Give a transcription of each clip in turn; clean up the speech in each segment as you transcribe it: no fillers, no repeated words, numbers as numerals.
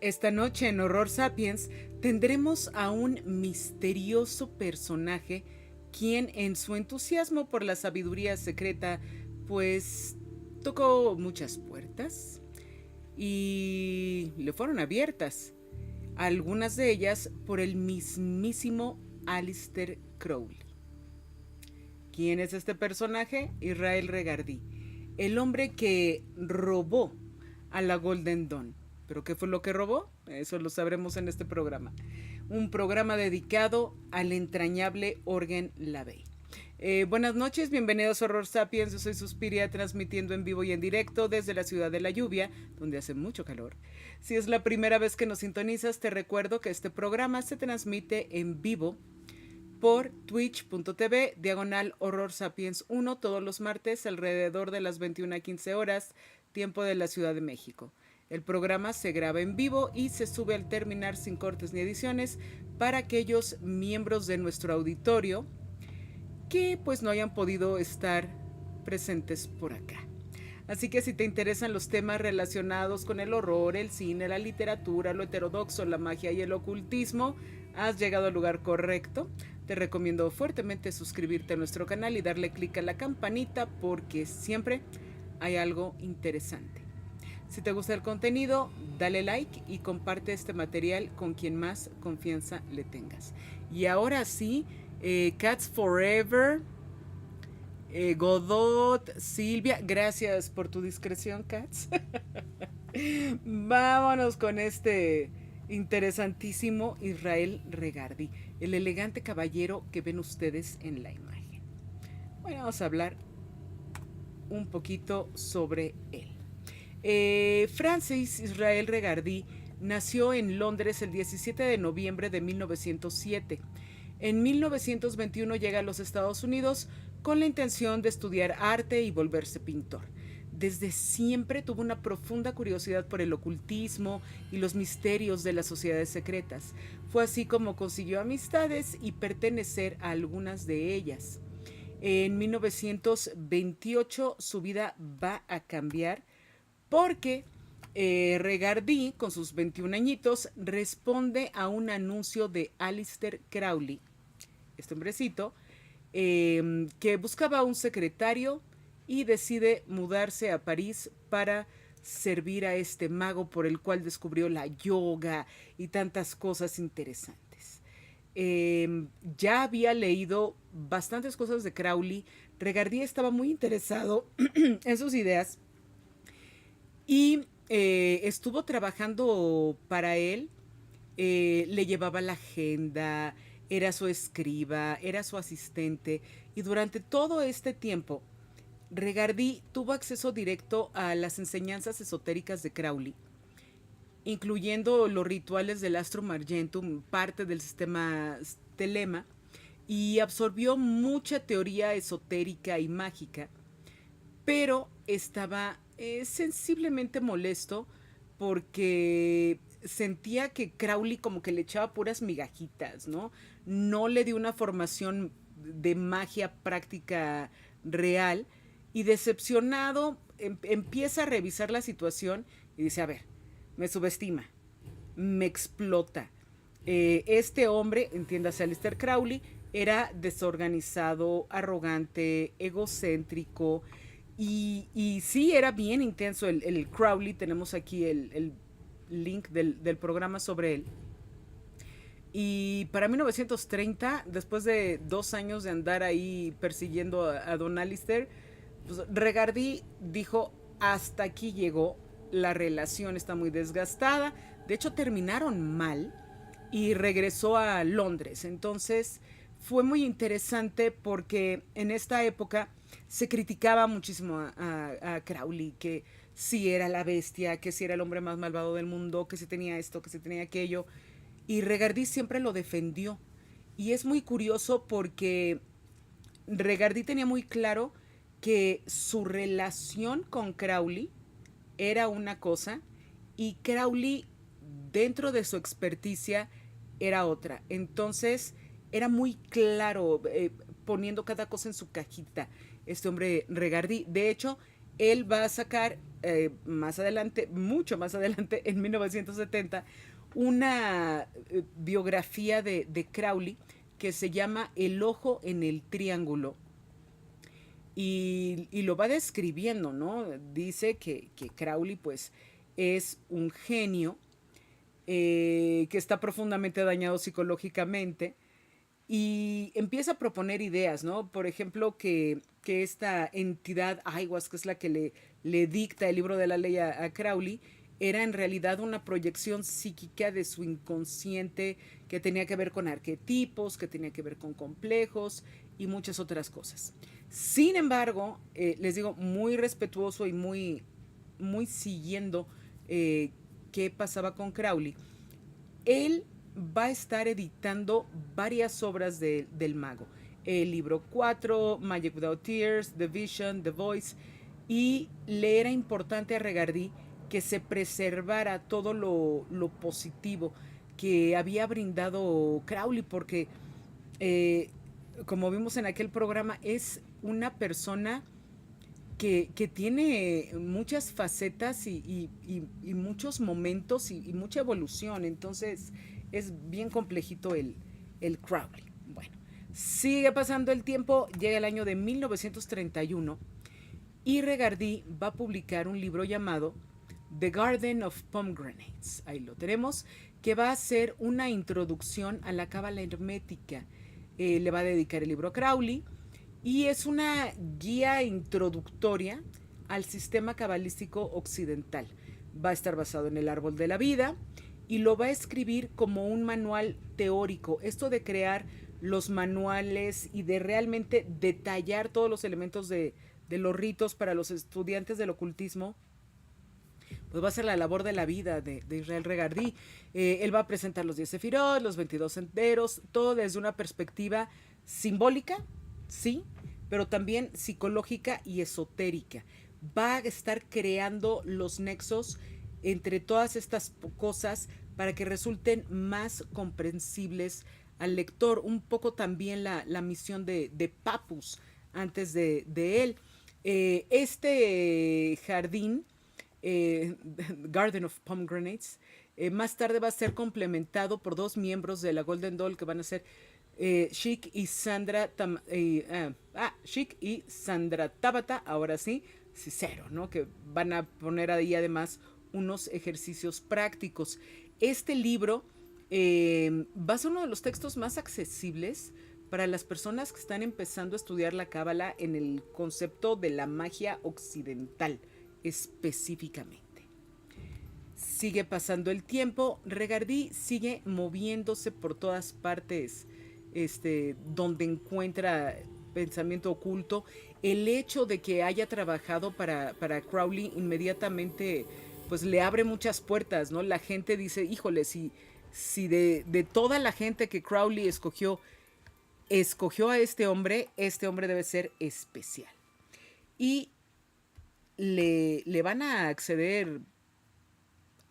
Esta noche en Horror Sapiens tendremos a un misterioso personaje quien en su entusiasmo por la sabiduría secreta pues tocó muchas puertas y le fueron abiertas, algunas de ellas por el mismísimo Aleister Crowley. ¿Quién es este personaje? Israel Regardie, el hombre que robó a la Golden Dawn. ¿Pero qué fue lo que robó? Eso lo sabremos en este programa. Un programa dedicado al entrañable Orgen Lavey. Buenas noches, bienvenidos a Horror Sapiens. Yo soy Suspiria, transmitiendo en vivo y en directo desde la ciudad de la lluvia, donde hace mucho calor. Si es la primera vez que nos sintonizas, te recuerdo que este programa se transmite en vivo por twitch.tv /Horror Sapiens 1 todos los martes alrededor de las 21:15 horas, tiempo de la Ciudad de México. El programa se graba en vivo y se sube al terminar sin cortes ni ediciones para aquellos miembros de nuestro auditorio que pues no hayan podido estar presentes por acá. Así que si te interesan los temas relacionados con el horror, el cine, la literatura, lo heterodoxo, la magia y el ocultismo, has llegado al lugar correcto. Te recomiendo fuertemente suscribirte a nuestro canal y darle clic a la campanita porque siempre hay algo interesante. Si te gusta el contenido, dale like y comparte este material con quien más confianza le tengas. Y ahora sí, Cats Forever, Godot, Silvia, gracias por tu discreción, Cats. Vámonos con este interesantísimo Israel Regardie, el elegante caballero que ven ustedes en la imagen. Bueno, vamos a hablar un poquito sobre él. Francis Israel Regardie nació en Londres el 17 de noviembre de 1907. En 1921 llega a los Estados Unidos con la intención de estudiar arte y volverse pintor. Desde siempre tuvo una profunda curiosidad por el ocultismo y los misterios de las sociedades secretas. Fue así como consiguió amistades y pertenecer a algunas de ellas. En 1928 su vida va a cambiar porque Regardie, con sus 21 añitos, responde a un anuncio de Aleister Crowley, este hombrecito, que buscaba un secretario y decide mudarse a París para servir a este mago por el cual descubrió la yoga y tantas cosas interesantes. Ya había leído bastantes cosas de Crowley. Regardie estaba muy interesado en sus ideas y estuvo trabajando para él. Le llevaba la agenda, era su escriba, era su asistente, y durante todo este tiempo Regardie tuvo acceso directo a las enseñanzas esotéricas de Crowley, incluyendo los rituales del Astrum Argentum, parte del sistema Telema, y absorbió mucha teoría esotérica y mágica, pero estaba sensiblemente molesto porque sentía que Crowley como que le echaba puras migajitas, ¿no? No le dio una formación de magia práctica real, y decepcionado empieza a revisar la situación y dice, a ver, me subestima, me explota. Este hombre, entiéndase Aleister Crowley, era desorganizado, arrogante, egocéntrico, y sí, era bien intenso el Crowley. Tenemos aquí el link del programa sobre él. Y para 1930, después de 2 años de andar ahí persiguiendo a Don Aleister, pues Regardie dijo, hasta aquí llegó, la relación está muy desgastada. De hecho, terminaron mal y regresó a Londres. Entonces, fue muy interesante porque en esta época se criticaba muchísimo a Crowley, que si era la bestia, que si era el hombre más malvado del mundo, que si tenía esto, que si tenía aquello. Y Regardie siempre lo defendió. Y es muy curioso porque Regardie tenía muy claro que su relación con Crowley era una cosa y Crowley, dentro de su experticia, era otra. Entonces era muy claro, poniendo cada cosa en su cajita, este hombre Regardie. De hecho, él va a sacar más adelante, mucho más adelante, en 1970, una biografía de Crowley que se llama El ojo en el triángulo, y lo va describiendo, ¿no? Dice que Crowley pues es un genio que está profundamente dañado psicológicamente y empieza a proponer ideas, ¿no? Por ejemplo, que esta entidad Aiwass, que es la que le dicta el libro de la ley a Crowley, era en realidad una proyección psíquica de su inconsciente que tenía que ver con arquetipos, que tenía que ver con complejos y muchas otras cosas. Sin embargo, les digo, muy respetuoso y muy siguiendo qué pasaba con Crowley, él va a estar editando varias obras del mago. El libro 4, Magic Without Tears, The Vision, The Voice, y le era importante a Regardie que se preservara todo lo positivo que había brindado Crowley, porque eh, como vimos en aquel programa, es una persona que tiene muchas facetas y muchos momentos y mucha evolución. Entonces es bien complejito el Crowley. Bueno, sigue pasando el tiempo, llega el año de 1931 y Regardie va a publicar un libro llamado The Garden of Pomegranates. Ahí lo tenemos, que va a ser una introducción a la cábala hermética. Le va a dedicar el libro a Crowley y es una guía introductoria al sistema cabalístico occidental. Va a estar basado en el árbol de la vida y lo va a escribir como un manual teórico. Esto de crear los manuales y de realmente detallar todos los elementos de los ritos para los estudiantes del ocultismo, pues va a ser la labor de la vida de Israel Regardie. Él va a presentar los 10 sefirot, los 22 senderos, todo desde una perspectiva simbólica, sí, pero también psicológica y esotérica. Va a estar creando los nexos entre todas estas cosas para que resulten más comprensibles al lector. Un poco también la misión de Papus antes de él. Este jardín, Garden of Pomegranates, más tarde va a ser complementado por dos miembros de la Golden Dawn que van a ser Chic y Sandra Chic y Sandra Tabata, ahora sí, Cicero, ¿no? Que van a poner ahí además unos ejercicios prácticos. Este libro va a ser uno de los textos más accesibles para las personas que están empezando a estudiar la cábala en el concepto de la magia occidental específicamente. Sigue pasando el tiempo, Regardie sigue moviéndose por todas partes, donde encuentra pensamiento oculto. El hecho de que haya trabajado para Crowley inmediatamente pues le abre muchas puertas, ¿no? La gente dice, híjole, si de toda la gente que Crowley escogió a este hombre debe ser especial. Y le van a acceder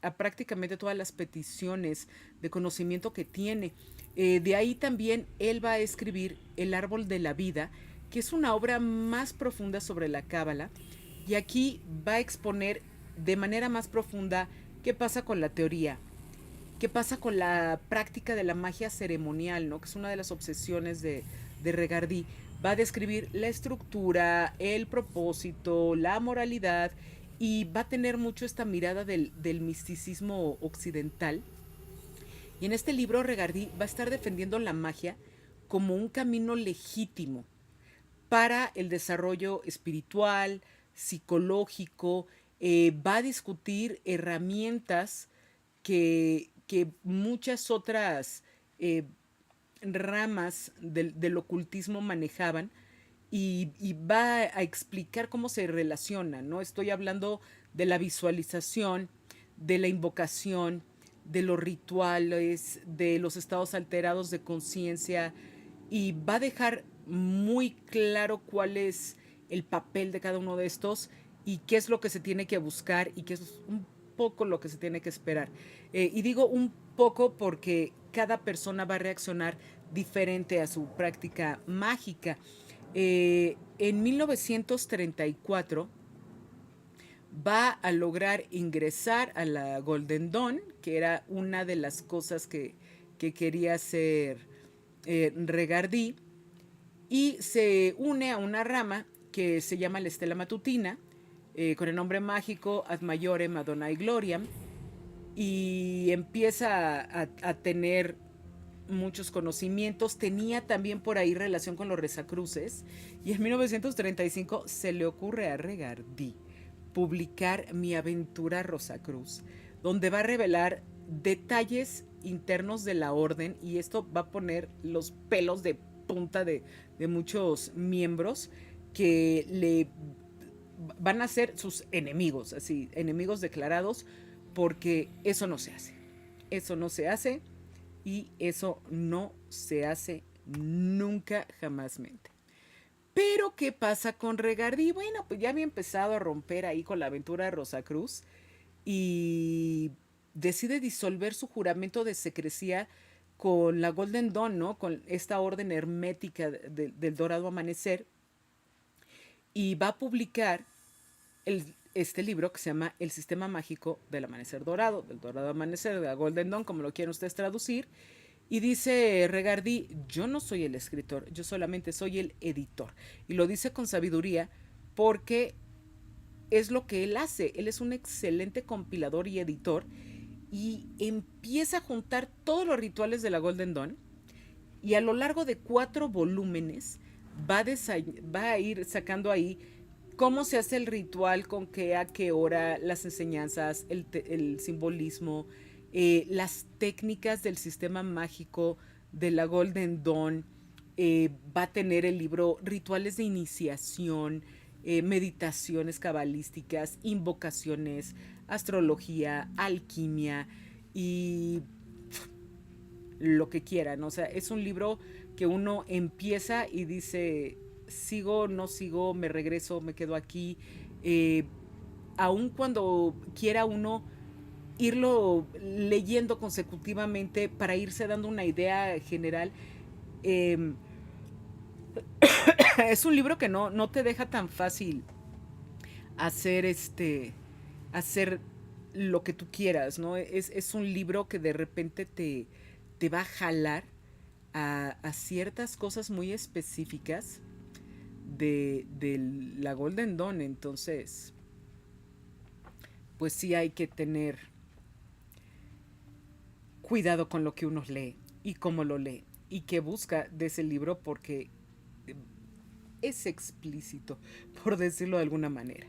a prácticamente todas las peticiones de conocimiento que tiene. De ahí también él va a escribir El árbol de la vida, que es una obra más profunda sobre la cábala, y aquí va a exponer de manera más profunda qué pasa con la teoría, qué pasa con la práctica de la magia ceremonial, ¿no? Que es una de las obsesiones de Regardie. Va a describir la estructura, el propósito, la moralidad, y va a tener mucho esta mirada del misticismo occidental. Y en este libro Regardie va a estar defendiendo la magia como un camino legítimo para el desarrollo espiritual, psicológico. Va a discutir herramientas que muchas otras ramas del ocultismo manejaban, y va a explicar cómo se relaciona, ¿no? Estoy hablando de la visualización, de la invocación, de los rituales, de los estados alterados de conciencia, y va a dejar muy claro cuál es el papel de cada uno de estos y qué es lo que se tiene que buscar y qué es un poco lo que se tiene que esperar. Y digo un poco porque cada persona va a reaccionar diferente a su práctica mágica. En 1934 va a lograr ingresar a la Golden Dawn, que era una de las cosas que quería hacer Regardie, y se une a una rama que se llama la Estela Matutina, con el nombre mágico Ad Maiorem Adonai Gloriam, y empieza a tener muchos conocimientos. Tenía también por ahí relación con los Rezacruces, y en 1935 se le ocurre a Regardie publicar Mi aventura Rosacruz, donde va a revelar detalles internos de la orden, y esto va a poner los pelos de punta de muchos miembros que le van a ser sus enemigos, así, enemigos declarados, porque eso no se hace. Eso no se hace y eso no se hace nunca, jamásmente. Pero, ¿qué pasa con Regardie? Bueno, pues ya había empezado a romper ahí con la aventura de Rosacruz y decide disolver su juramento de secrecía con la Golden Dawn, ¿no? Con esta orden hermética del Dorado Amanecer, y va a publicar este libro que se llama El Sistema Mágico del Amanecer Dorado, del Dorado Amanecer, de la Golden Dawn, como lo quieran ustedes traducir. Y dice Regardie, yo no soy el escritor, yo solamente soy el editor. Y lo dice con sabiduría porque es lo que él hace. Él es un excelente compilador y editor, y empieza a juntar todos los rituales de la Golden Dawn, y a lo largo de 4 volúmenes va a ir sacando ahí cómo se hace el ritual, con qué, a qué hora, las enseñanzas, el simbolismo, las técnicas del sistema mágico de la Golden Dawn. Va a tener el libro rituales de iniciación, meditaciones cabalísticas, invocaciones, astrología, alquimia y lo que quieran. O sea, es un libro que uno empieza y dice, sigo, no sigo, me regreso, me quedo aquí. Aun cuando quiera uno irlo leyendo consecutivamente para irse dando una idea general, eh, es un libro que no te deja tan fácil hacer hacer lo que tú quieras, ¿no? Es un libro que de repente te va a jalar a ciertas cosas muy específicas de la Golden Dawn. Entonces, pues sí hay que tener cuidado con lo que uno lee y cómo lo lee y qué busca de ese libro, porque es explícito, por decirlo de alguna manera.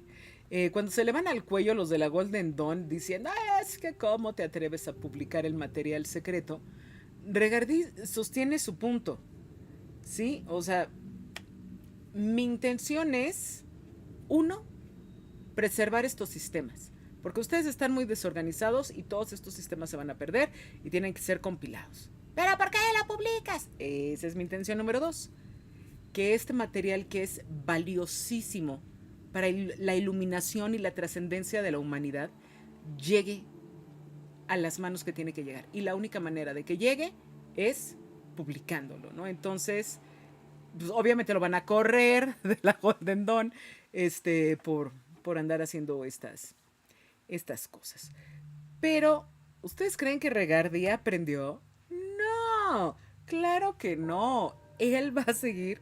Cuando se le van al cuello los de la Golden Dawn diciendo, es que cómo te atreves a publicar el material secreto, Regardie sostiene su punto, ¿sí? O sea, mi intención es, uno, preservar estos sistemas, porque ustedes están muy desorganizados y todos estos sistemas se van a perder y tienen que ser compilados. ¿Pero por qué lo publicas? Esa es mi intención número 2, que este material, que es valiosísimo para la iluminación y la trascendencia de la humanidad, llegue a las manos que tiene que llegar. Y la única manera de que llegue es publicándolo, ¿no? Entonces, pues, obviamente lo van a correr de la Golden Dawn por andar haciendo estas cosas. Pero, ¿ustedes creen que Regardie aprendió? No, claro que no. Él va a seguir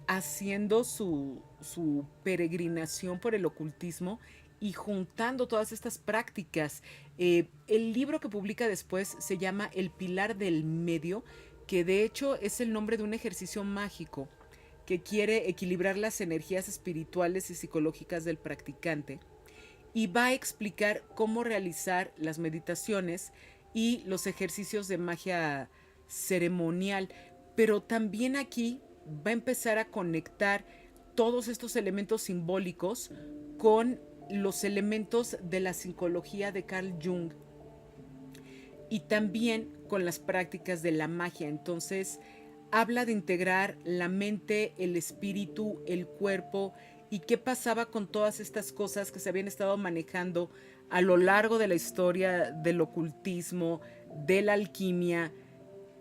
haciendo su peregrinación por el ocultismo y juntando todas estas prácticas. El libro que publica después se llama El Pilar del Medio, que de hecho es el nombre de un ejercicio mágico que quiere equilibrar las energías espirituales y psicológicas del practicante, y va a explicar cómo realizar las meditaciones y los ejercicios de magia ceremonial. Pero también aquí va a empezar a conectar todos estos elementos simbólicos con los elementos de la psicología de Carl Jung y también con las prácticas de la magia. Entonces, habla de integrar la mente, el espíritu, el cuerpo, y qué pasaba con todas estas cosas que se habían estado manejando a lo largo de la historia del ocultismo, de la alquimia,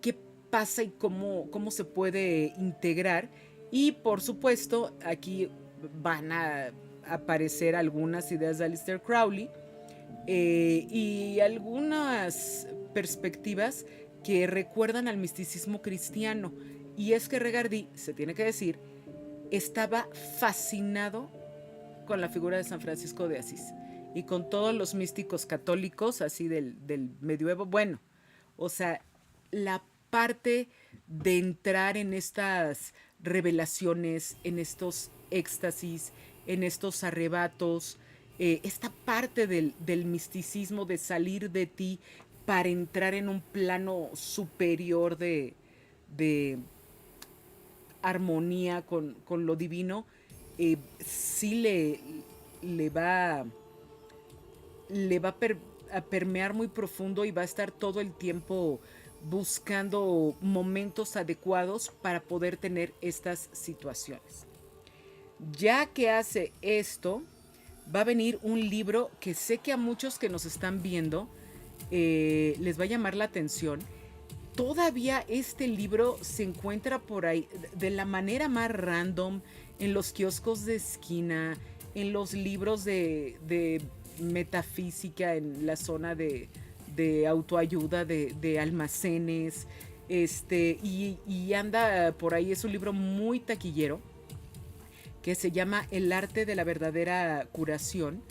qué pasa y cómo se puede integrar. Y por supuesto, aquí van aparecer algunas ideas de Aleister Crowley y algunas perspectivas que recuerdan al misticismo cristiano. Y es que Regardie, se tiene que decir, estaba fascinado con la figura de San Francisco de Asís y con todos los místicos católicos así del medioevo. Bueno, o sea, la parte de entrar en estas revelaciones, en estos éxtasis, en estos arrebatos, esta parte del misticismo de salir de ti para entrar en un plano superior de armonía con lo divino, sí le va a permear muy profundo y va a estar todo el tiempo buscando momentos adecuados para poder tener estas situaciones. Ya que hace esto, va a venir un libro que sé que a muchos que nos están viendo les va a llamar la atención. Todavía este libro se encuentra por ahí de la manera más random en los kioscos de esquina, en los libros de metafísica, en la zona de autoayuda, de almacenes, y anda por ahí. Es un libro muy taquillero que se llama El arte de la verdadera curación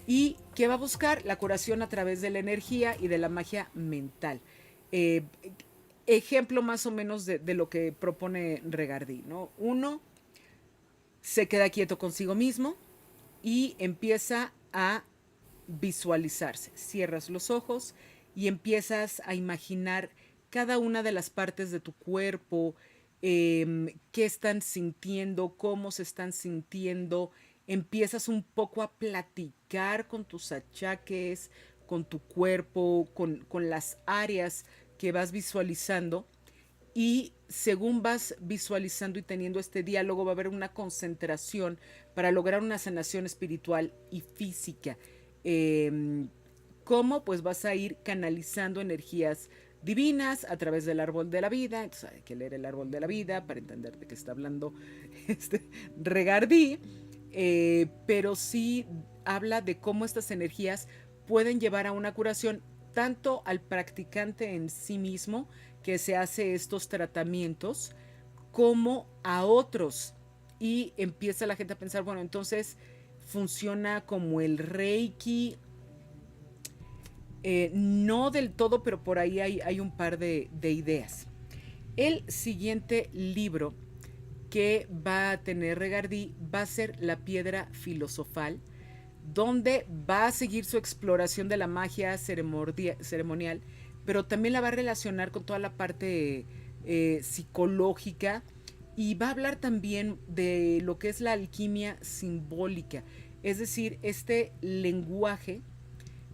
y que va a buscar la curación a través de la energía y de la magia mental. Eh, Ejemplo más o menos de lo que propone Regardie, ¿no? Uno se queda quieto consigo mismo y empieza a visualizarse. Cierras los ojos y empiezas a imaginar cada una de las partes de tu cuerpo, qué están sintiendo, cómo se están sintiendo. Empiezas un poco a platicar con tus achaques, con tu cuerpo, con las áreas que vas visualizando, y según vas visualizando y teniendo este diálogo va a haber una concentración para lograr una sanación espiritual y física. ¿Cómo? Pues vas a ir canalizando energías divinas a través del árbol de la vida. Entonces hay que leer el árbol de la vida para entender de qué está hablando Regardie, pero sí habla de cómo estas energías pueden llevar a una curación tanto al practicante en sí mismo que se hace estos tratamientos como a otros. Y empieza la gente a pensar, bueno, entonces funciona como el Reiki. No del todo, pero por ahí hay un par de ideas. El siguiente libro que va a tener Regardie va a ser La piedra filosofal, donde va a seguir su exploración de la magia ceremonial, pero también la va a relacionar con toda la parte psicológica, y va a hablar también de lo que es la alquimia simbólica, es decir, este lenguaje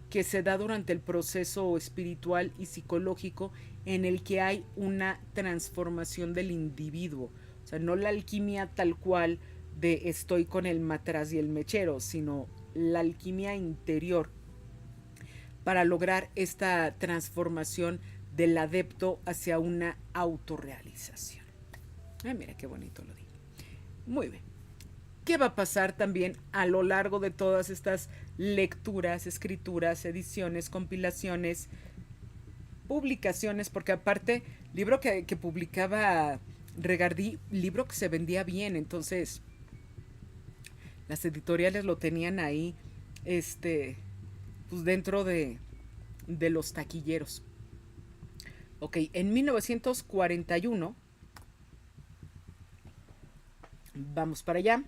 que se da durante el proceso espiritual y psicológico en el que hay una transformación del individuo. O sea, no la alquimia tal cual de estoy con el matraz y el mechero, sino la alquimia interior para lograr esta transformación del adepto hacia una autorrealización. Ay, mira qué bonito lo digo. Muy bien. ¿Qué va a pasar también a lo largo de todas estas lecturas, escrituras, ediciones, compilaciones, publicaciones? Porque aparte, libro que publicaba Regardie, libro que se vendía bien, entonces las editoriales lo tenían ahí, pues dentro de los taquilleros. Ok, en 1941, vamos para allá.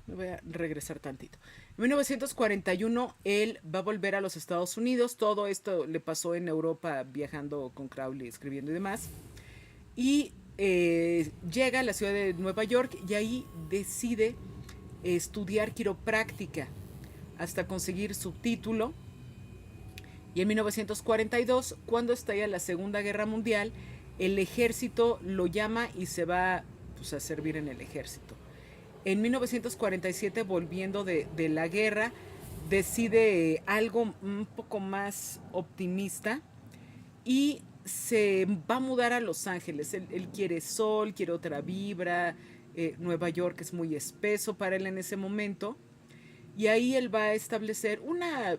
Me voy a regresar tantito. En 1941 él va a volver a los Estados Unidos. Todo esto le pasó en Europa viajando con Crowley, escribiendo y demás. Y llega a la ciudad de Nueva York y ahí decide estudiar quiropráctica hasta conseguir su título. Y en 1942, cuando estalla la Segunda Guerra Mundial, el ejército lo llama y se va, pues, a servir en el ejército. En 1947, volviendo de la guerra, decide algo un poco más optimista y se va a mudar a Los Ángeles. Él quiere sol, quiere otra vibra. Nueva York es muy espeso para él en ese momento. y ahí él va a establecer una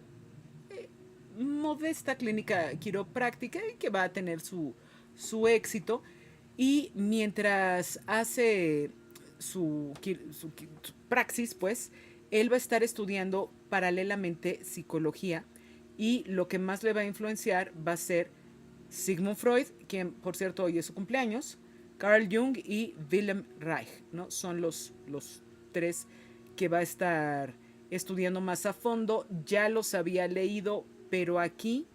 modesta clínica quiropráctica que va a tener su éxito, y mientras hace su praxis, pues, él va a estar estudiando paralelamente psicología, y lo que más le va a influenciar va a ser Sigmund Freud, quien por cierto hoy es su cumpleaños, Carl Jung y Wilhelm Reich, ¿no? Son los tres que va a estar estudiando más a fondo. Ya los había leído, pero aquí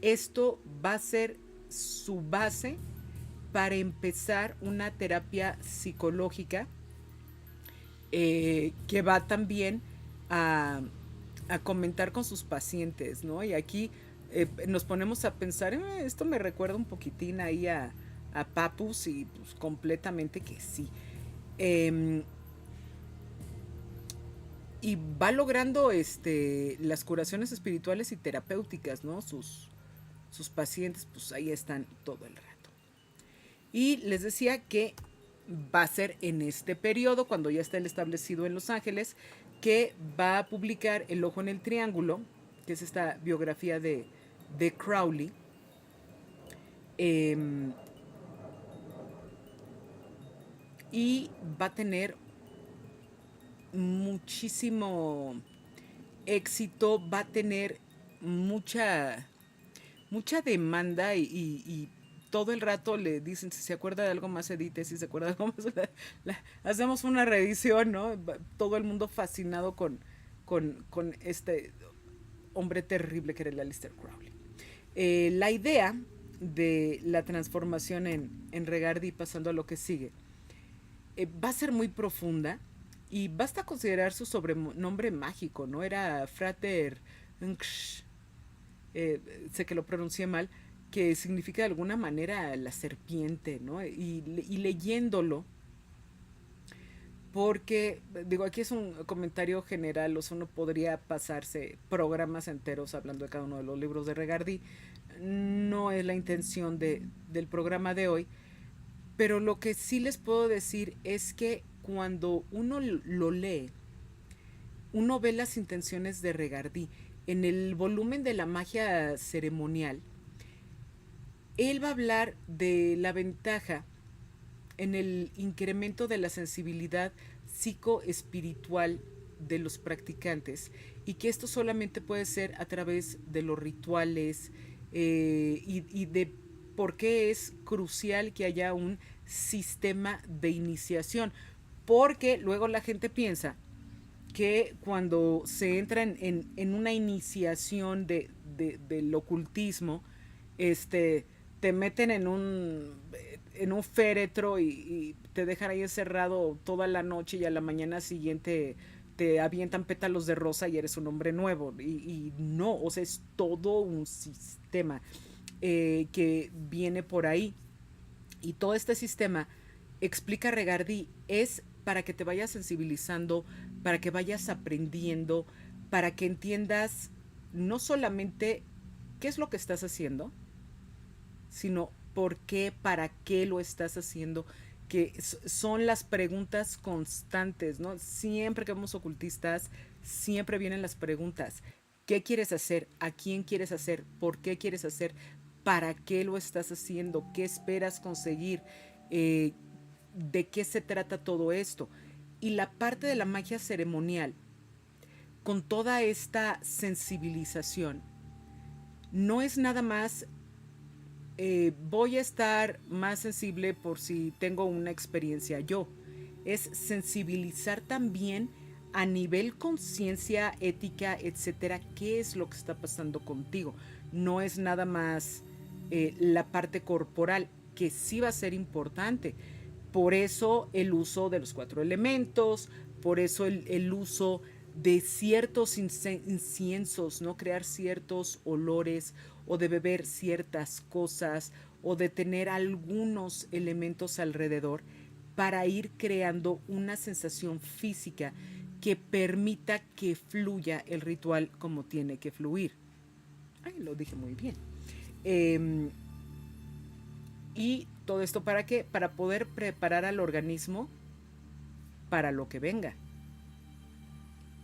esto va a ser su base para empezar una terapia psicológica, que va también a, a comentar con sus pacientes, ¿no? Y aquí nos ponemos a pensar, esto me recuerda un poquitín ahí a Papus, y pues completamente que sí. Eh, y va logrando las curaciones espirituales y terapéuticas, ¿no? Sus pacientes, pues ahí están todo el rato. Y les decía que va a ser en este periodo, cuando ya está el establecido en Los Ángeles, que va a publicar El Ojo en el Triángulo, que es esta biografía de Crowley. eh, y va a tener muchísimo éxito, va a tener mucha, mucha demanda, y todo el rato le dicen, si se acuerda de algo más, edite, si se acuerda de algo más, hacemos una reedición, ¿no? Todo el mundo fascinado con este hombre terrible que era el Aleister Crowley. La idea de la transformación en Regardi, pasando a lo que sigue, va a ser muy profunda, y basta considerar su sobrenombre mágico, ¿no? Era Frater Nksh, sé que lo pronuncié mal, que significa de alguna manera la serpiente, ¿no? Y leyéndolo, porque, digo, aquí es un comentario general, o sea, uno podría pasarse programas enteros hablando de cada uno de los libros de Regardi. No es la intención del programa de hoy, pero lo que sí les puedo decir es que cuando uno lo lee, uno ve las intenciones de Regardi. En el volumen de la magia ceremonial, él va a hablar de la ventaja en el incremento de la sensibilidad psicoespiritual de los practicantes, y que esto solamente puede ser a través de los rituales, y de por qué es crucial que haya un sistema de iniciación, porque luego la gente piensa que cuando se entra en una iniciación del ocultismo, este, te meten en un féretro, y te dejan ahí encerrado toda la noche, y a la mañana siguiente te avientan pétalos de rosa y eres un hombre nuevo. Y no, o sea, es todo un sistema que viene por ahí. Y todo este sistema, explica Regardi, es para que te vayas sensibilizando, para que vayas aprendiendo, para que entiendas no solamente qué es lo que estás haciendo, sino por qué, para qué lo estás haciendo, que son las preguntas constantes, ¿no? Siempre que vemos ocultistas, siempre vienen las preguntas. ¿Qué quieres hacer? ¿A quién quieres hacer? ¿Por qué quieres hacer? ¿Para qué lo estás haciendo? ¿Qué esperas conseguir? Eh, ¿De qué se trata todo esto? Y la parte de la magia ceremonial, con toda esta sensibilización, no es nada más voy a estar más sensible por si tengo una experiencia yo. Es sensibilizar también a nivel conciencia, ética, etcétera, qué es lo que está pasando contigo. No es nada más la parte corporal, que sí va a ser importante. Por eso el uso de los 4 elementos, por eso el uso de ciertos inciensos, ¿no? Crear ciertos olores, o de beber ciertas cosas, o de tener algunos elementos alrededor, para ir creando una sensación física que permita que fluya el ritual como tiene que fluir. Ay, lo dije muy bien. Eh, y todo esto, ¿para qué? Para poder preparar al organismo para lo que venga.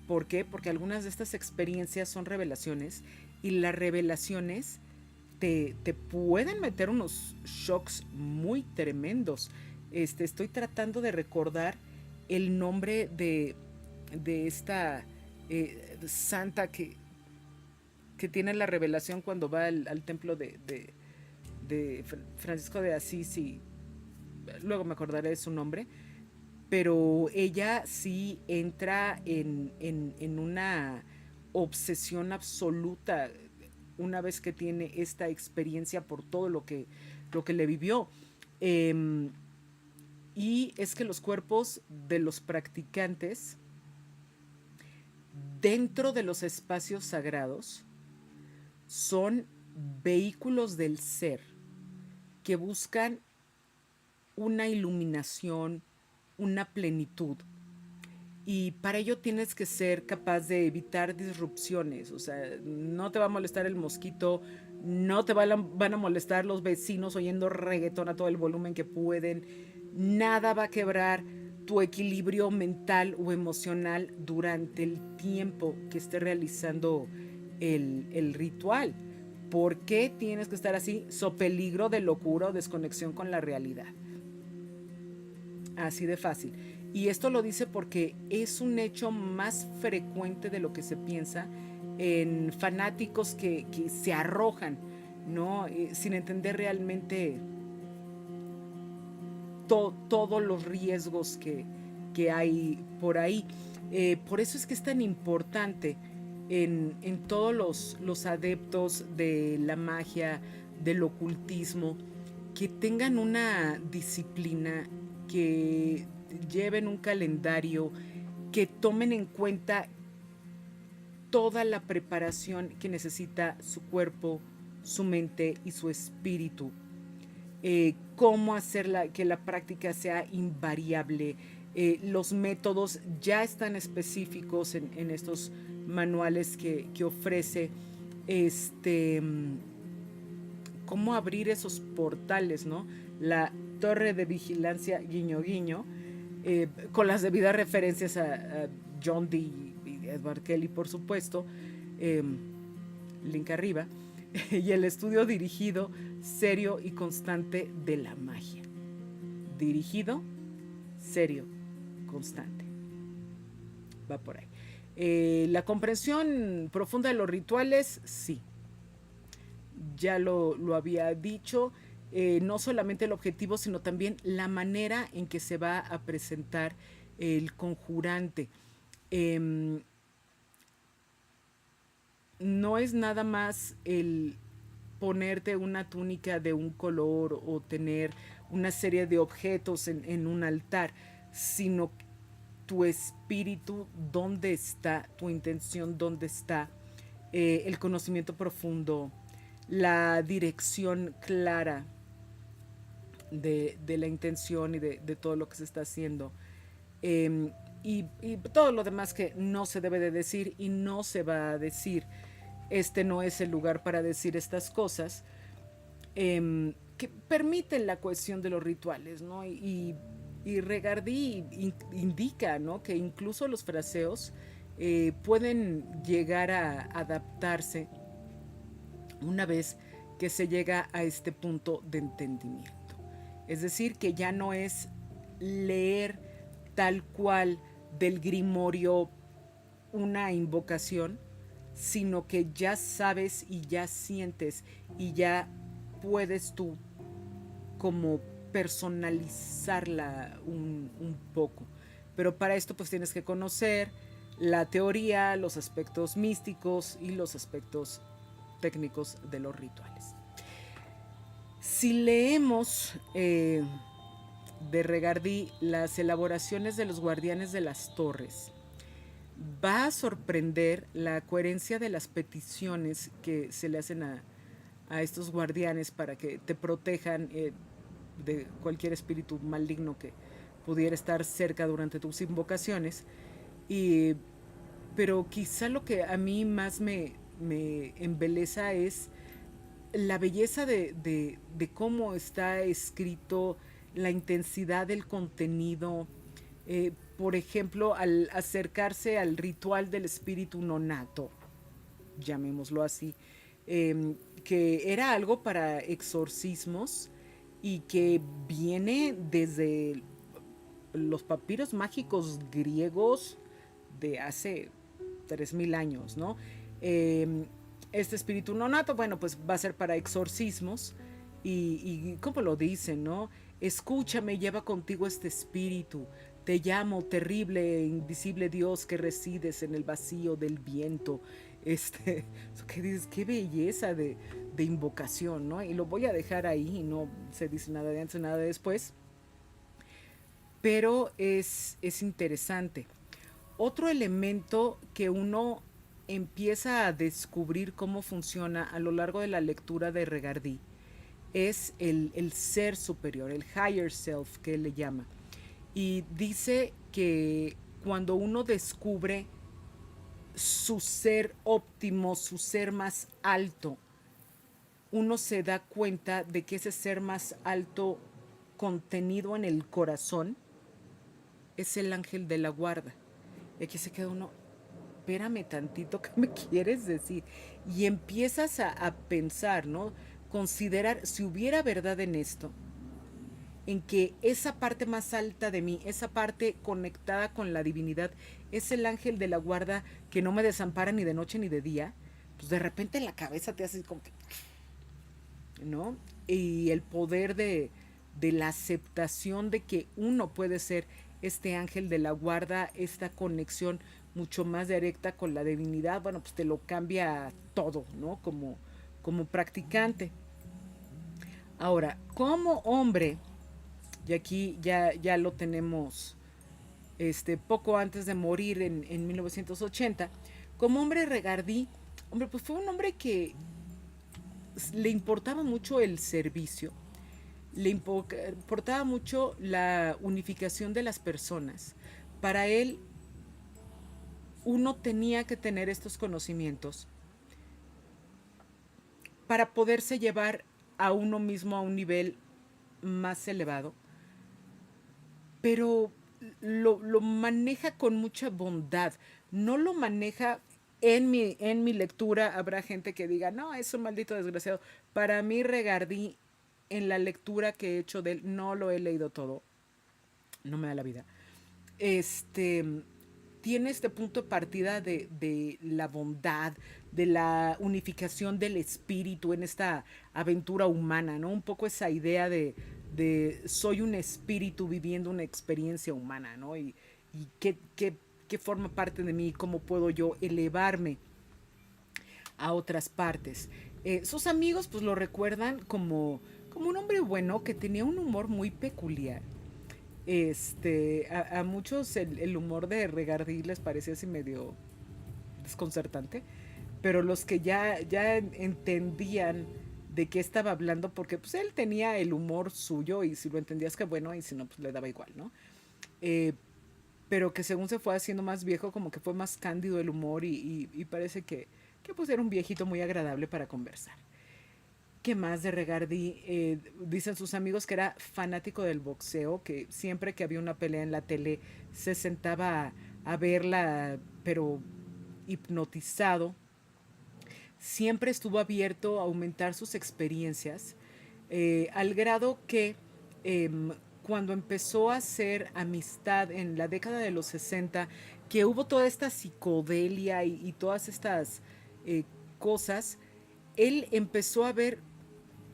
¿Por qué? Porque algunas de estas experiencias son revelaciones y las revelaciones te pueden meter unos shocks muy tremendos. Estoy tratando de recordar el nombre de esta santa que tiene la revelación cuando va al templo de Francisco de Asís, y luego me acordaré de su nombre, pero ella sí entra en una obsesión absoluta una vez que tiene esta experiencia por todo lo que le vivió. Eh, y es que los cuerpos de los practicantes dentro de los espacios sagrados son vehículos del ser que buscan una iluminación, una plenitud. Y para ello tienes que ser capaz de evitar disrupciones. O sea, no te va a molestar el mosquito, no te van a molestar los vecinos oyendo reggaetón a todo el volumen que pueden. Nada va a quebrar tu equilibrio mental o emocional durante el tiempo que esté realizando el ritual. ¿Por qué tienes que estar así? So peligro de locura o desconexión con la realidad. Así de fácil. Y esto lo dice porque es un hecho más frecuente de lo que se piensa en fanáticos que se arrojan, ¿no? Sin entender realmente todos los riesgos que hay por ahí. Por eso es que es tan importante en todos los adeptos de la magia, del ocultismo, que tengan una disciplina, que lleven un calendario, que tomen en cuenta toda la preparación que necesita su cuerpo, su mente y su espíritu. Cómo hacer que la práctica sea invariable. Los métodos ya están específicos en estos manuales que ofrece. Cómo abrir esos portales, ¿no? La torre de vigilancia, guiño, guiño, con las debidas referencias a John Dee y Edward Kelly, por supuesto, eh, link arriba, y el estudio dirigido, serio y constante de la magia. Dirigido, serio, constante. Va por ahí. La comprensión profunda de los rituales, sí. Ya lo había dicho. No solamente el objetivo, sino también la manera en que se va a presentar el conjurante. Eh, no es nada más el ponerte una túnica de un color o tener una serie de objetos en un altar, sino tu espíritu, dónde está, tu intención, dónde está, el conocimiento profundo, la dirección clara de la intención y de todo lo que se está haciendo. Y todo lo demás que no se debe de decir y no se va a decir. Este no es el lugar para decir estas cosas, que permiten la cohesión de los rituales, ¿no? Y Regardí indica, ¿no?, que incluso los fraseos pueden llegar a adaptarse una vez que se llega a este punto de entendimiento. Es decir, que ya no es leer tal cual del grimorio una invocación, sino que ya sabes y ya sientes y ya puedes tú como personalizarla un poco. Pero para esto pues tienes que conocer la teoría, los aspectos místicos y los aspectos técnicos de los rituales. Si leemos de Regardí las elaboraciones de los guardianes de las torres, va a sorprender la coherencia de las peticiones que se le hacen a estos guardianes para que te protejan de cualquier espíritu maligno que pudiera estar cerca durante tus invocaciones. Pero quizá lo que a mí más me embeleza es la belleza de cómo está escrito, la intensidad del contenido. por ejemplo, al acercarse al ritual del espíritu nonato, llamémoslo así, que era algo para exorcismos y que viene desde los papiros mágicos griegos de hace 3000 años, ¿no? Eh, este espíritu nonato, bueno, pues va a ser para exorcismos y como lo dicen, ¿no? Escúchame, lleva contigo este espíritu. Te llamo, terrible e invisible Dios que resides en el vacío del viento. ¿Qué dices? Qué belleza de invocación, ¿no? Y lo voy a dejar ahí, y no se dice nada de antes, nada de después, pero es interesante. Otro elemento que uno empieza a descubrir cómo funciona a lo largo de la lectura de Regardí es el ser superior, el higher self que él le llama. Y dice que cuando uno descubre su ser óptimo, su ser más alto, uno se da cuenta de que ese ser más alto contenido en el corazón es el ángel de la guarda. Y aquí se queda uno, espérame tantito, ¿qué me quieres decir? Y empiezas a pensar, ¿no? Considerar si hubiera verdad en esto, en que esa parte más alta de mí, esa parte conectada con la divinidad, es el ángel de la guarda que no me desampara ni de noche ni de día, pues de repente en la cabeza te hace como que, ¿no? Y el poder de la aceptación de que uno puede ser este ángel de la guarda, esta conexión mucho más directa con la divinidad, bueno, pues te lo cambia todo, ¿no? Como practicante. Ahora, como hombre, y aquí ya lo tenemos poco antes de morir en 1980, como hombre Regardí, hombre, pues fue un hombre que le importaba mucho el servicio, le importaba mucho la unificación de las personas. Para él, uno tenía que tener estos conocimientos para poderse llevar a uno mismo a un nivel más elevado, pero lo maneja con mucha bondad, no lo maneja. En mi lectura habrá gente que diga, no, es un maldito desgraciado. Para mí, Regardí, en la lectura que he hecho de él, no lo he leído todo, no me da la vida. Este tiene este punto de partida de la bondad, de la unificación del espíritu en esta aventura humana, ¿no? Un poco esa idea de soy un espíritu viviendo una experiencia humana, ¿no? Y qué forma parte de mí, cómo puedo yo elevarme a otras partes. Sus amigos pues lo recuerdan como un hombre bueno que tenía un humor muy peculiar. A muchos el humor de Regardí les parecía así medio desconcertante, pero los que ya entendían de qué estaba hablando, porque pues él tenía el humor suyo y si lo entendías que bueno y si no pues le daba igual, ¿no? Eh, pero que según se fue haciendo más viejo como que fue más cándido el humor y parece que pues era un viejito muy agradable para conversar. ¿Qué más de Regardí? Dicen sus amigos que era fanático del boxeo, que siempre que había una pelea en la tele se sentaba a verla, pero hipnotizado. Siempre estuvo abierto a aumentar sus experiencias, al grado que cuando empezó a hacer amistad en la década de los 60, que hubo toda esta psicodelia y todas estas eh, cosas, él empezó a ver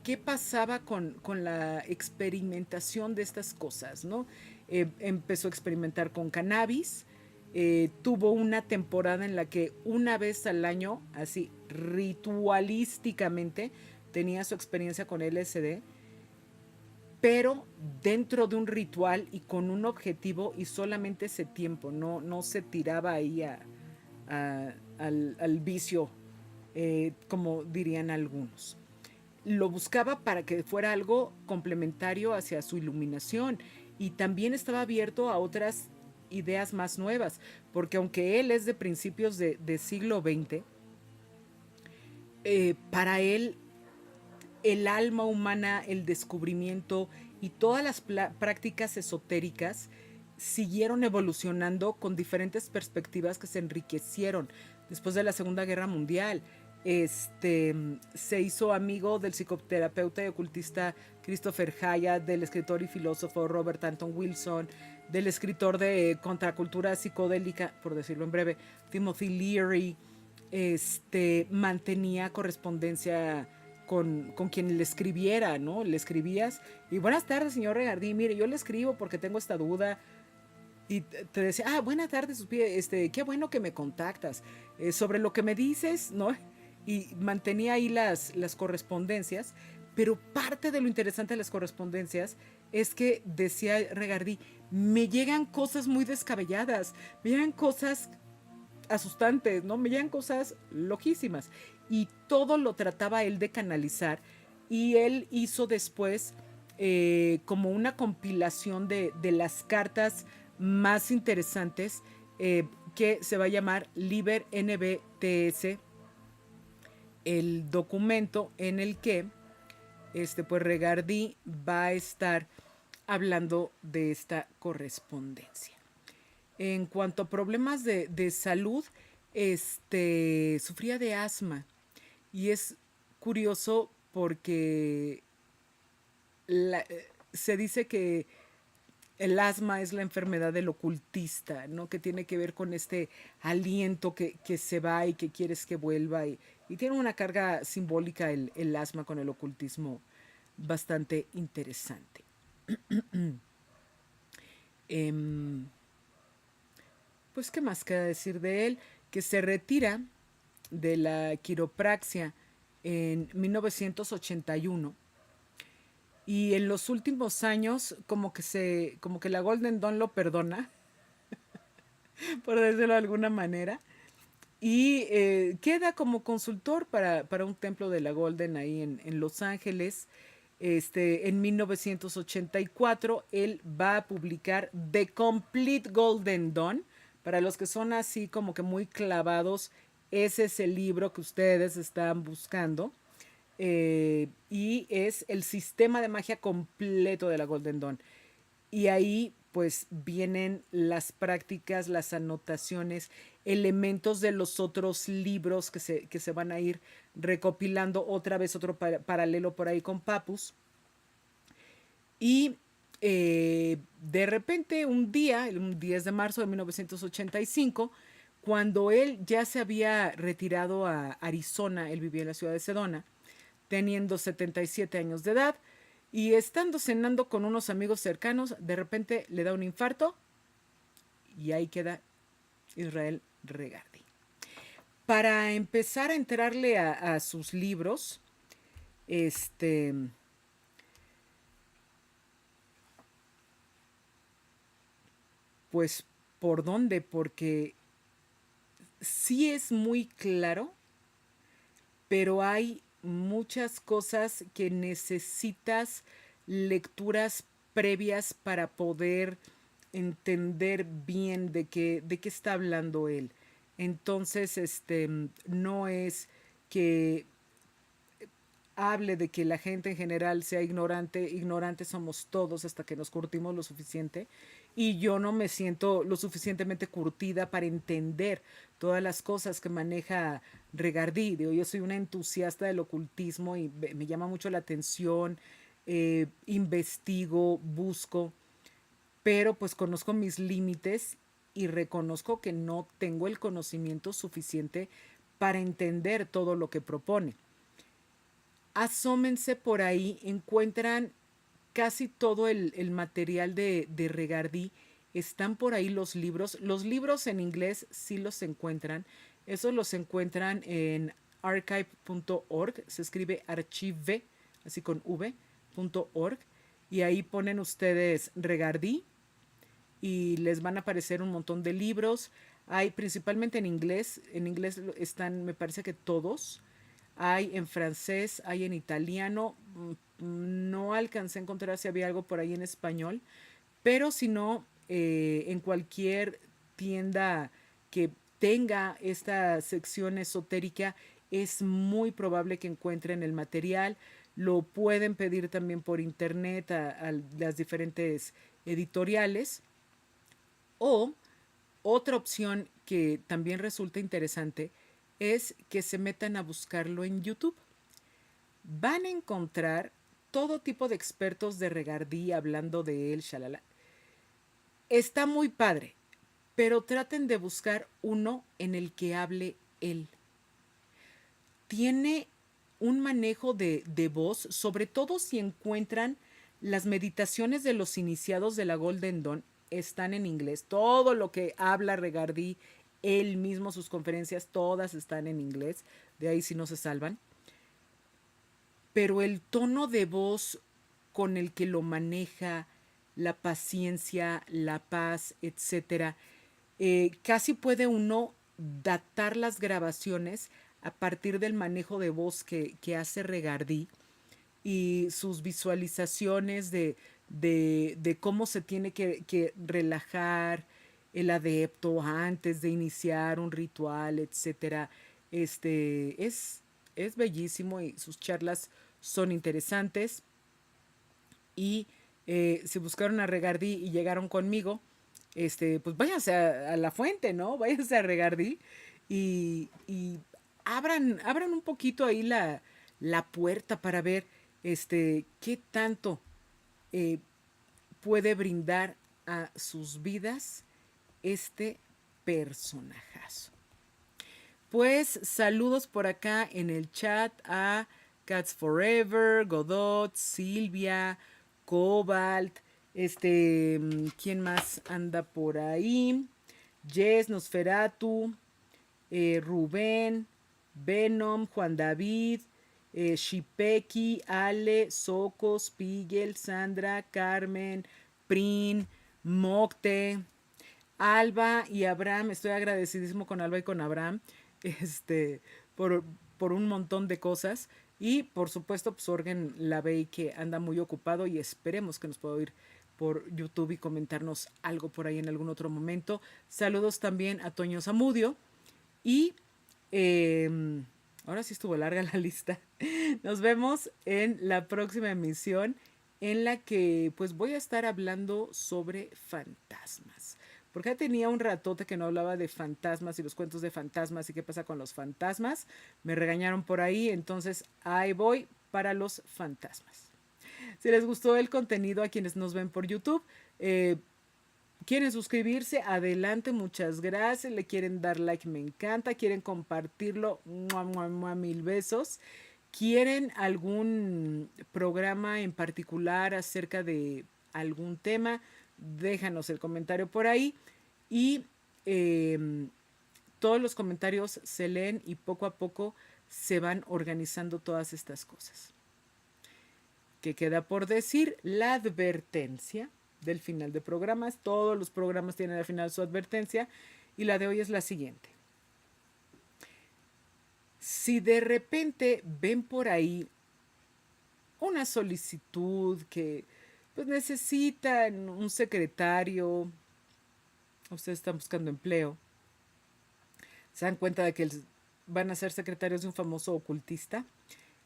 qué pasaba con la experimentación de estas cosas, ¿no? Empezó a experimentar con cannabis, tuvo una temporada en la que una vez al año, así ritualísticamente, tenía su experiencia con LSD, pero dentro de un ritual y con un objetivo y solamente ese tiempo, no se tiraba ahí al vicio, como dirían algunos. Lo buscaba para que fuera algo complementario hacia su iluminación y también estaba abierto a otras ideas más nuevas, porque aunque él es de principios de siglo XX, para él el alma humana, el descubrimiento y todas las prácticas esotéricas siguieron evolucionando con diferentes perspectivas que se enriquecieron después de la Segunda Guerra Mundial. Se hizo amigo del psicoterapeuta y ocultista Christopher Hyatt, del escritor y filósofo Robert Anton Wilson, del escritor de contracultura psicodélica, por decirlo en breve, Timothy Leary. Mantenía correspondencia con quien le escribiera, ¿no? Le escribías y buenas tardes, señor Regardí, mire, yo le escribo porque tengo esta duda. Y te decía, buenas tardes, qué bueno que me contactas. Sobre lo que me dices, ¿no? Y mantenía ahí las correspondencias, pero parte de lo interesante de las correspondencias es que, decía Regardí, me llegan cosas muy descabelladas, me llegan cosas asustantes, ¿no? Me llegan cosas loquísimas. Y todo lo trataba él de canalizar. Y él hizo después como una compilación de las cartas más interesantes que se va a llamar Liber NBTS, el documento en el que pues Regardí va a estar hablando de esta correspondencia. En cuanto a problemas de salud, sufría de asma. Y es curioso porque se dice que el asma es la enfermedad del ocultista, ¿no? Que tiene que ver con este aliento que se va y que quieres que vuelva. Y tiene una carga simbólica el asma con el ocultismo bastante interesante. Pues, ¿qué más queda decir de él? Que se retira de la quiropraxia en 1981 y en los últimos años como que la Golden Dawn lo perdona, por decirlo de alguna manera, y queda como consultor para un templo de la Golden ahí en Los Ángeles. En 1984 él va a publicar The Complete Golden Dawn. Para los que son así como que muy clavados, ese es el libro que ustedes están buscando. Y es el sistema de magia completo de la Golden Dawn. Y ahí pues vienen las prácticas, las anotaciones, elementos de los otros libros que se van a ir recopilando, otra vez otro paralelo por ahí con Papus. Y de repente un día, el 10 de marzo de 1985, cuando él ya se había retirado a Arizona, él vivía en la ciudad de Sedona, teniendo 77 años de edad, y estando cenando con unos amigos cercanos, de repente le da un infarto y ahí queda Israel Regardí. Para empezar a entrarle a sus libros, pues, ¿por dónde? Porque sí es muy claro, pero hay muchas cosas que necesitas lecturas previas para poder entender bien de qué está hablando él. Entonces, no es que hable de que la gente en general sea ignorante, ignorantes somos todos hasta que nos curtimos lo suficiente, y yo no me siento lo suficientemente curtida para entender todas las cosas que maneja Regardí. Yo soy una entusiasta del ocultismo y me llama mucho la atención, investigo, busco, pero pues conozco mis límites y reconozco que no tengo el conocimiento suficiente para entender todo lo que propone. Asómense por ahí, encuentran casi todo el material de Regardí. Están por ahí los libros. Los libros en inglés sí los encuentran. Esos los encuentran en archive.org. Se escribe archive, así con v.org. Y ahí ponen ustedes Regardí y les van a aparecer un montón de libros. Hay principalmente en inglés. En inglés están, me parece que todos. Hay en francés, hay en italiano. No alcancé a encontrar si había algo por ahí en español, pero si no, en cualquier tienda que tenga esta sección esotérica, es muy probable que encuentren el material. Lo pueden pedir también por internet a las diferentes editoriales. O otra opción que también resulta interesante es que se metan a buscarlo en YouTube. Van a encontrar todo tipo de expertos de regardí hablando de él, shalala. Está muy padre, pero traten de buscar uno en el que hable él. Tiene un manejo de voz, sobre todo si encuentran las meditaciones de los iniciados de la Golden Dawn, están en inglés. Todo lo que habla Regardí, él mismo, sus conferencias, todas están en inglés. De ahí si no se salvan. Pero el tono de voz con el que lo maneja, la paciencia, la paz, etcétera, casi puede uno datar las grabaciones a partir del manejo de voz que hace Regardí y sus visualizaciones de cómo se tiene que relajar el adepto antes de iniciar un ritual, etcétera. Es bellísimo y sus charlas son interesantes. Y si buscaron a Regardí y llegaron conmigo, pues váyanse a la fuente, ¿no? Váyanse a Regardí y abran un poquito ahí la puerta para ver qué tanto eh, puede brindar a sus vidas este personajazo. Pues saludos por acá en el chat a Cats Forever, Godot, Silvia, Cobalt, ¿quién más anda por ahí? Jess, Nosferatu, Rubén, Venom, Juan David, Shipeki, Ale, Socos, Pigel, Sandra, Carmen, Prin, Mocte, Alba y Abraham. Estoy agradecidísimo con Alba y con Abraham este, por, por un montón de cosas. Y por supuesto, pues Orgen Lavey, que anda muy ocupado y esperemos que nos pueda oír por YouTube y comentarnos algo por ahí en algún otro momento. Saludos también a Toño Zamudio. Y ahora sí estuvo larga la lista. Nos vemos en la próxima emisión en la que pues voy a estar hablando sobre fantasmas. Porque ya tenía un ratote que no hablaba de fantasmas y los cuentos de fantasmas y qué pasa con los fantasmas. Me regañaron por ahí, entonces ahí voy para los fantasmas. Si les gustó el contenido a quienes nos ven por YouTube, quieren suscribirse, adelante, muchas gracias. Le quieren dar like, me encanta. Quieren compartirlo, mua, mua, mua, mil besos. ¿Quieren algún programa en particular acerca de algún tema? Déjanos el comentario por ahí. Y todos los comentarios se leen y poco a poco se van organizando todas estas cosas. Que queda por decir la advertencia del final de programas. Todos los programas tienen al final su advertencia y la de hoy es la siguiente. Si de repente ven por ahí una solicitud que pues necesitan un secretario, ustedes están buscando empleo, se dan cuenta de que van a ser secretarios de un famoso ocultista,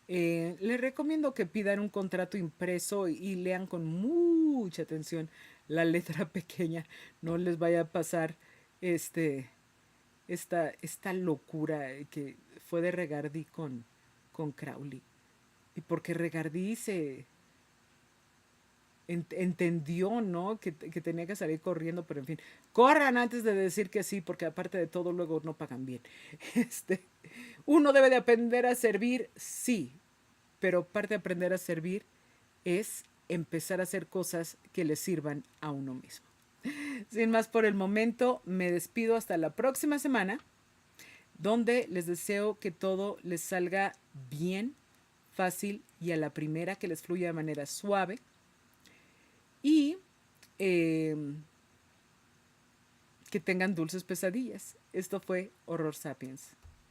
les recomiendo que pidan un contrato impreso y lean con mucha atención la letra pequeña. No les vaya a pasar esta locura que fue de Regardí con Crowley. Y porque Regardí se entendió, ¿no? Que tenía que salir corriendo, pero en fin, corran antes de decir que sí, porque aparte de todo luego no pagan bien. Uno debe de aprender a servir, sí, pero parte de aprender a servir es empezar a hacer cosas que le sirvan a uno mismo. Sin más por el momento, me despido hasta la próxima semana, donde les deseo que todo les salga bien, fácil y a la primera, que les fluya de manera suave. Y que tengan dulces pesadillas. Esto fue Horror Sapiens.